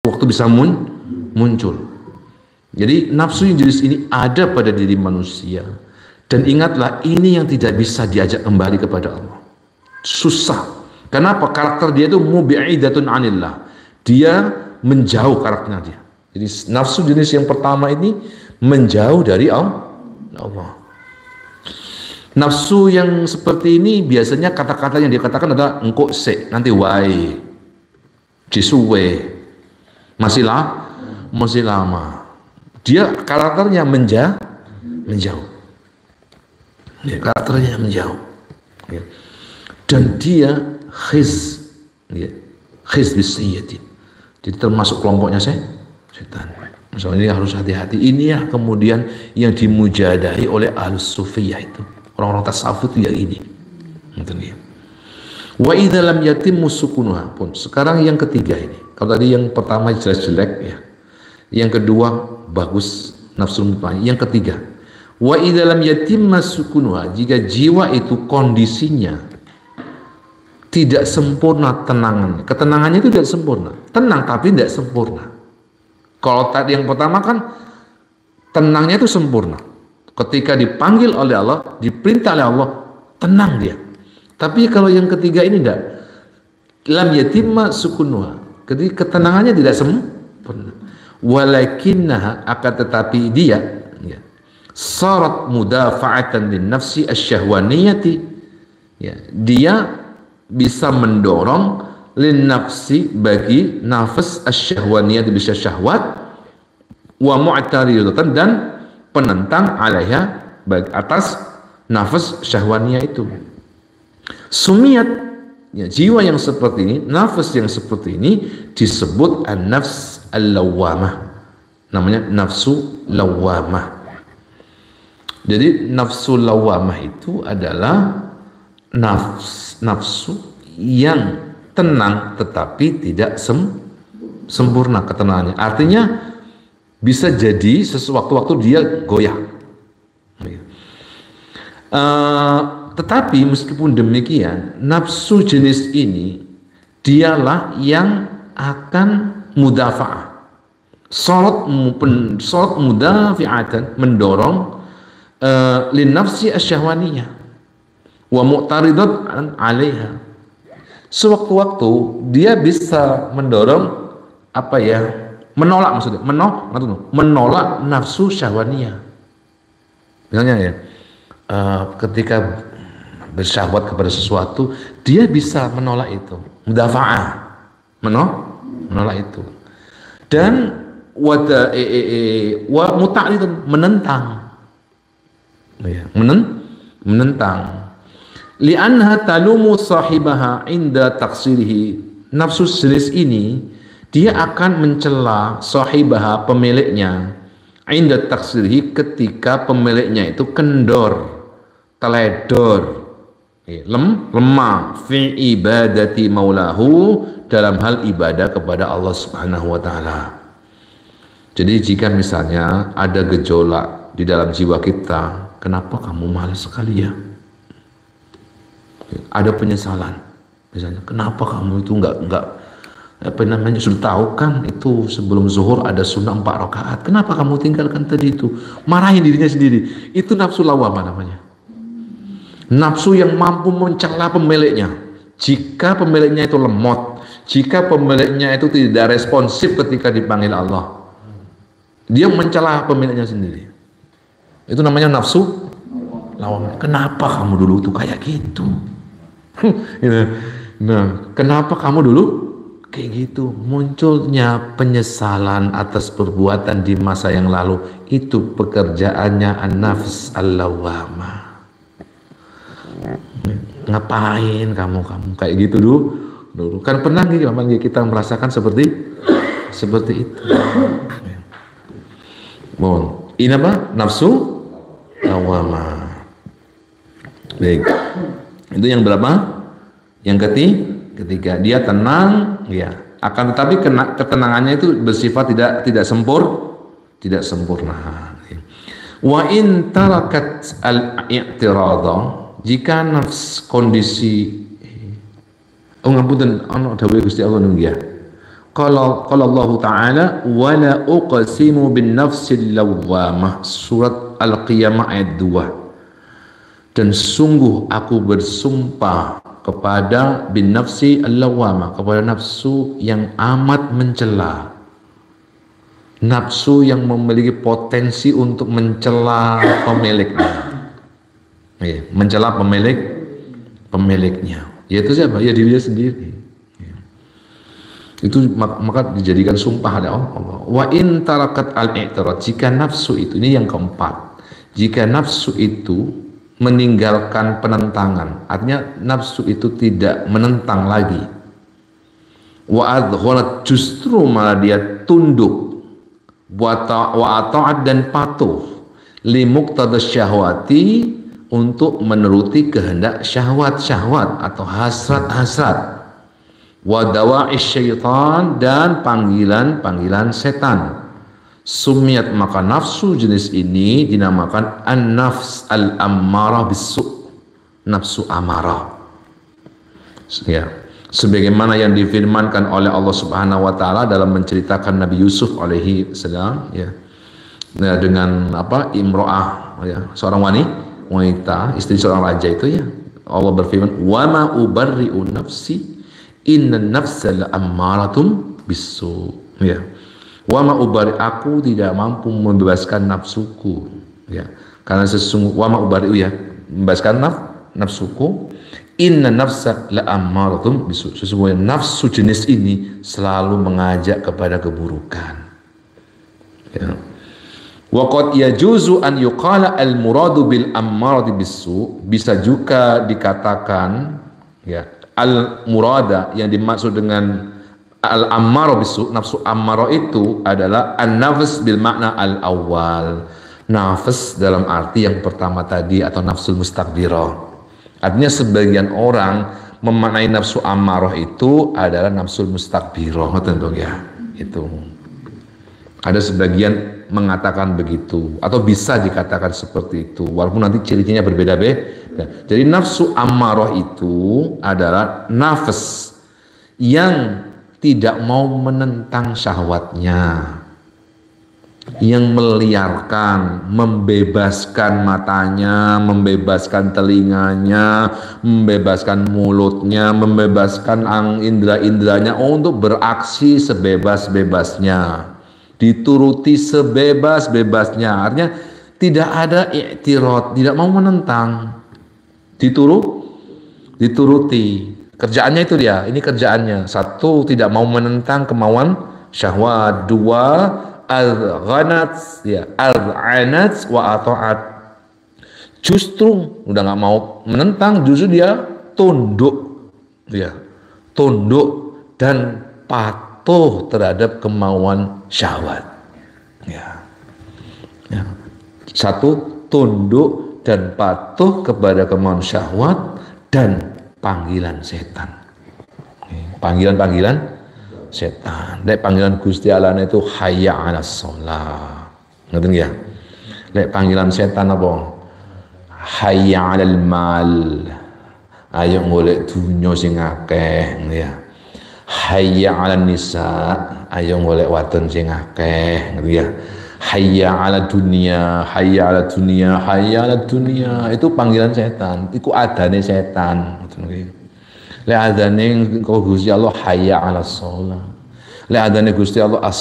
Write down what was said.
waktu bisa muncul. Jadi nafsu yang jenis ini ada pada diri manusia. Dan ingatlah, ini yang tidak bisa diajak kembali kepada Allah. Susah. Kenapa? Karakter dia itu mubi'idatun anillah. Dia menjauh karakternya dia. Jadi nafsu jenis yang pertama ini menjauh dari Allah. Nafsu yang seperti ini biasanya kata-kata yang dia katakan adalah engkau se, nanti wae, jisuwe, masih lama. Dia karakternya menjauh. Ya, karakternya menjauh. Ya. Dan dia khiz bisiyyatin. Jadi termasuk kelompoknya setan. Misalnya ini harus hati-hati. Ini ya kemudian yang dimujadahi oleh ahlus sufiyah itu. Orang-orang tasawuf itu yang ini. Wa idza lam yatimmu sukunuha pun. Sekarang yang ketiga ini. Kalau tadi yang pertama jelas jelek ya. Yang kedua bagus nafsu mutmainnah. Yang ketiga, wa idza lam yatimma sukunuha, jika jiwa itu kondisinya tidak sempurna tenangannya. Ketenangannya itu tidak sempurna. Tenang tapi tidak sempurna. Kalau tadi yang pertama kan tenangnya itu sempurna. Ketika dipanggil oleh Allah, diperintah oleh Allah, tenang dia. Tapi kalau yang ketiga ini tidak. Lam yatimma sukunuha. Jadi ketenangannya tidak sempurna. Walakinnaha, akan tetapi dia ya, sarat mudafa'atan lin nafsi asyahwaniyati. Ya, dia bisa mendorong lin nafsi, bagi nafas asyahwaniyati, bisa syahwat, wa mu'taridatan, dan penentang alaiha, atas nafas syahwaniyah itu. Sumiyat, ya, jiwa yang seperti ini, nafas yang seperti ini disebut an-nafs al-lawwamah. Namanya nafsu lawwamah. Jadi nafsu lawwamah itu adalah nafsu yang tenang tetapi tidak sempurna ketenangannya. Artinya bisa jadi sewaktu-waktu dia goyah. Tetapi meskipun demikian, nafsu jenis ini dialah yang akan mudafa'ah, salat mudafi'atan, mendorong lin nafsi asyahwaniyah wa mu'taridatan 'alaiha. Sewaktu-waktu dia bisa mendorong menolak, maksudnya menolak nafsu syahwaniyah. Misalnya ya, ketika bersyahwat kepada sesuatu, dia bisa menolak itu, mudafa'ah, menolak itu. Dan wa muta'ridun, menentang. Ya, menentang. Li'anha talumu sahibaha inda taksirihi. Nafsu jenis ini dia akan mencela sahibaha, pemiliknya, inda taksirihi, ketika pemiliknya itu kendor, teledor, lemah fi ibadati maulahu, dalam hal ibadah kepada Allah Subhanahu wa taala. Jadi jika misalnya ada gejolak di dalam jiwa kita, kenapa kamu malas sekali ya? Ada penyesalan. Misalnya, kenapa kamu itu enggak sudah tahu kan itu sebelum zuhur ada sunnah 4 rakaat. Kenapa kamu tinggalkan tadi itu? Marahin dirinya sendiri. Itu nafsu lawamah namanya. Nafsu yang mampu mencela pemiliknya. Jika pemiliknya itu lemot, jika pemiliknya itu tidak responsif ketika dipanggil Allah, dia mencela pemiliknya sendiri. Itu namanya nafsu lawamah. Kenapa kamu dulu itu kayak gitu? Nah, kenapa kamu dulu kayak gitu? Munculnya penyesalan atas perbuatan di masa yang lalu. Itu pekerjaannya an-nafs al-lawamah. Ngapain kamu kayak gitu dulu? Kan pernah kita merasakan seperti itu. Ini apa? Nafsu lawamah. Baik. Itu yang berapa? Yang ketiga, dia tenang, ya. Akan tetapi ketenangannya itu bersifat tidak sempurna. Wa in tarakat al-i'tirada, jika nafs kondisi ngapunten ana dawuh Gusti Allah nunggu ya. qala Allah Ta'ala wala uqsimu bin nafsil lawwamah, surat Al-Qiyamah ayat 2. Dan sungguh aku bersumpah kepada bin nafsi al-lawwamah, kepada nafsu yang amat mencela, nafsu yang memiliki potensi untuk mencela pemiliknya, mencela pemiliknya, yaitu siapa? Ya diri dia sendiri. Itu maka dijadikan sumpah oleh Allah. Wa in tarakat al-i'tirad, jika nafsu itu, ini yang keempat, jika nafsu itu meninggalkan penentangan, artinya nafsu itu tidak menentang lagi, wa adghalat, justru malah dia tunduk, wa ata'at, dan patuh, li muqtadas syahwati, untuk menuruti kehendak syahwat-syahwat atau hasrat-hasrat, wa dawa'is syaitan, dan panggilan-panggilan setan. Sumiyat, maka nafsu jenis ini dinamakan an-nafs al-ammarah bisu', nafsu amarah. Ya, sebagaimana yang difirmankan oleh Allah Subhanahu wa taala dalam menceritakan Nabi Yusuf alaihi salam, ya. Nah, dengan apa? Imro'ah, ya, seorang wanita, istri seorang raja itu, ya. Allah berfirman, "Wa ma ubarri'u nafsi, inna nafsa la'ammaratum bisu." Ya. Wa ma ubari, aku tidak mampu membebaskan nafsuku, ya. Karena sesungguhnya wa ma ubari, ya, membebaskan nafsuku, inna nafsa la'ammaratum bisu, sesungguhnya nafsu jenis ini selalu mengajak kepada keburukan, ya. Wa qad yajuzu an yuqala al muradu bil ammarati bisu, bisa juga dikatakan, ya, al murada, yang dimaksud dengan al-ammaro bisu, nafsu ammaro itu adalah an-nafs bil makna al-awwal, nafs dalam arti yang pertama tadi, atau nafsul mustakbirah. Artinya sebagian orang memaknai nafsu ammaro itu adalah nafsul mustakbirah, tentu, ya. Itu ada sebagian mengatakan begitu, atau bisa dikatakan seperti itu, walaupun nanti ciri-cirinya berbeda-beda. Jadi nafsu ammaro itu adalah nafs yang tidak mau menentang syahwatnya, yang meliarkan, membebaskan matanya, membebaskan telinganya, membebaskan mulutnya, membebaskan indera-inderanya untuk beraksi sebebas-bebasnya, dituruti sebebas-bebasnya. Artinya tidak ada i'tirad, tidak mau menentang, dituruti. Kerjaannya itu dia, ini kerjaannya. Satu, tidak mau menentang kemauan syahwat. Dua, al-ghanat, ya, al-anat wa ata'at. Justru udah nggak mau menentang, justru dia tunduk, ya, tunduk dan patuh terhadap kemauan syahwat, ya. Ya. Satu, tunduk dan patuh kepada kemauan syahwat dan panggilan setan, panggilan setan. Lek panggilan Gusti Allah itu hayya 'alas shalah, ngerti ya? Lek panggilan setan apa? Hayya 'alal mal, ayo golek dunya sing akeh, ya. Hayya 'alan nisa, ayo golek wadon sing akeh, ngerti ya? Hayya 'ala dunia, hayya 'ala dunia, hayya 'ala dunia, itu panggilan setan, itu adane setan. Le adane Gusti Allah hayya 'ala shalah, le adane Gusti Allah as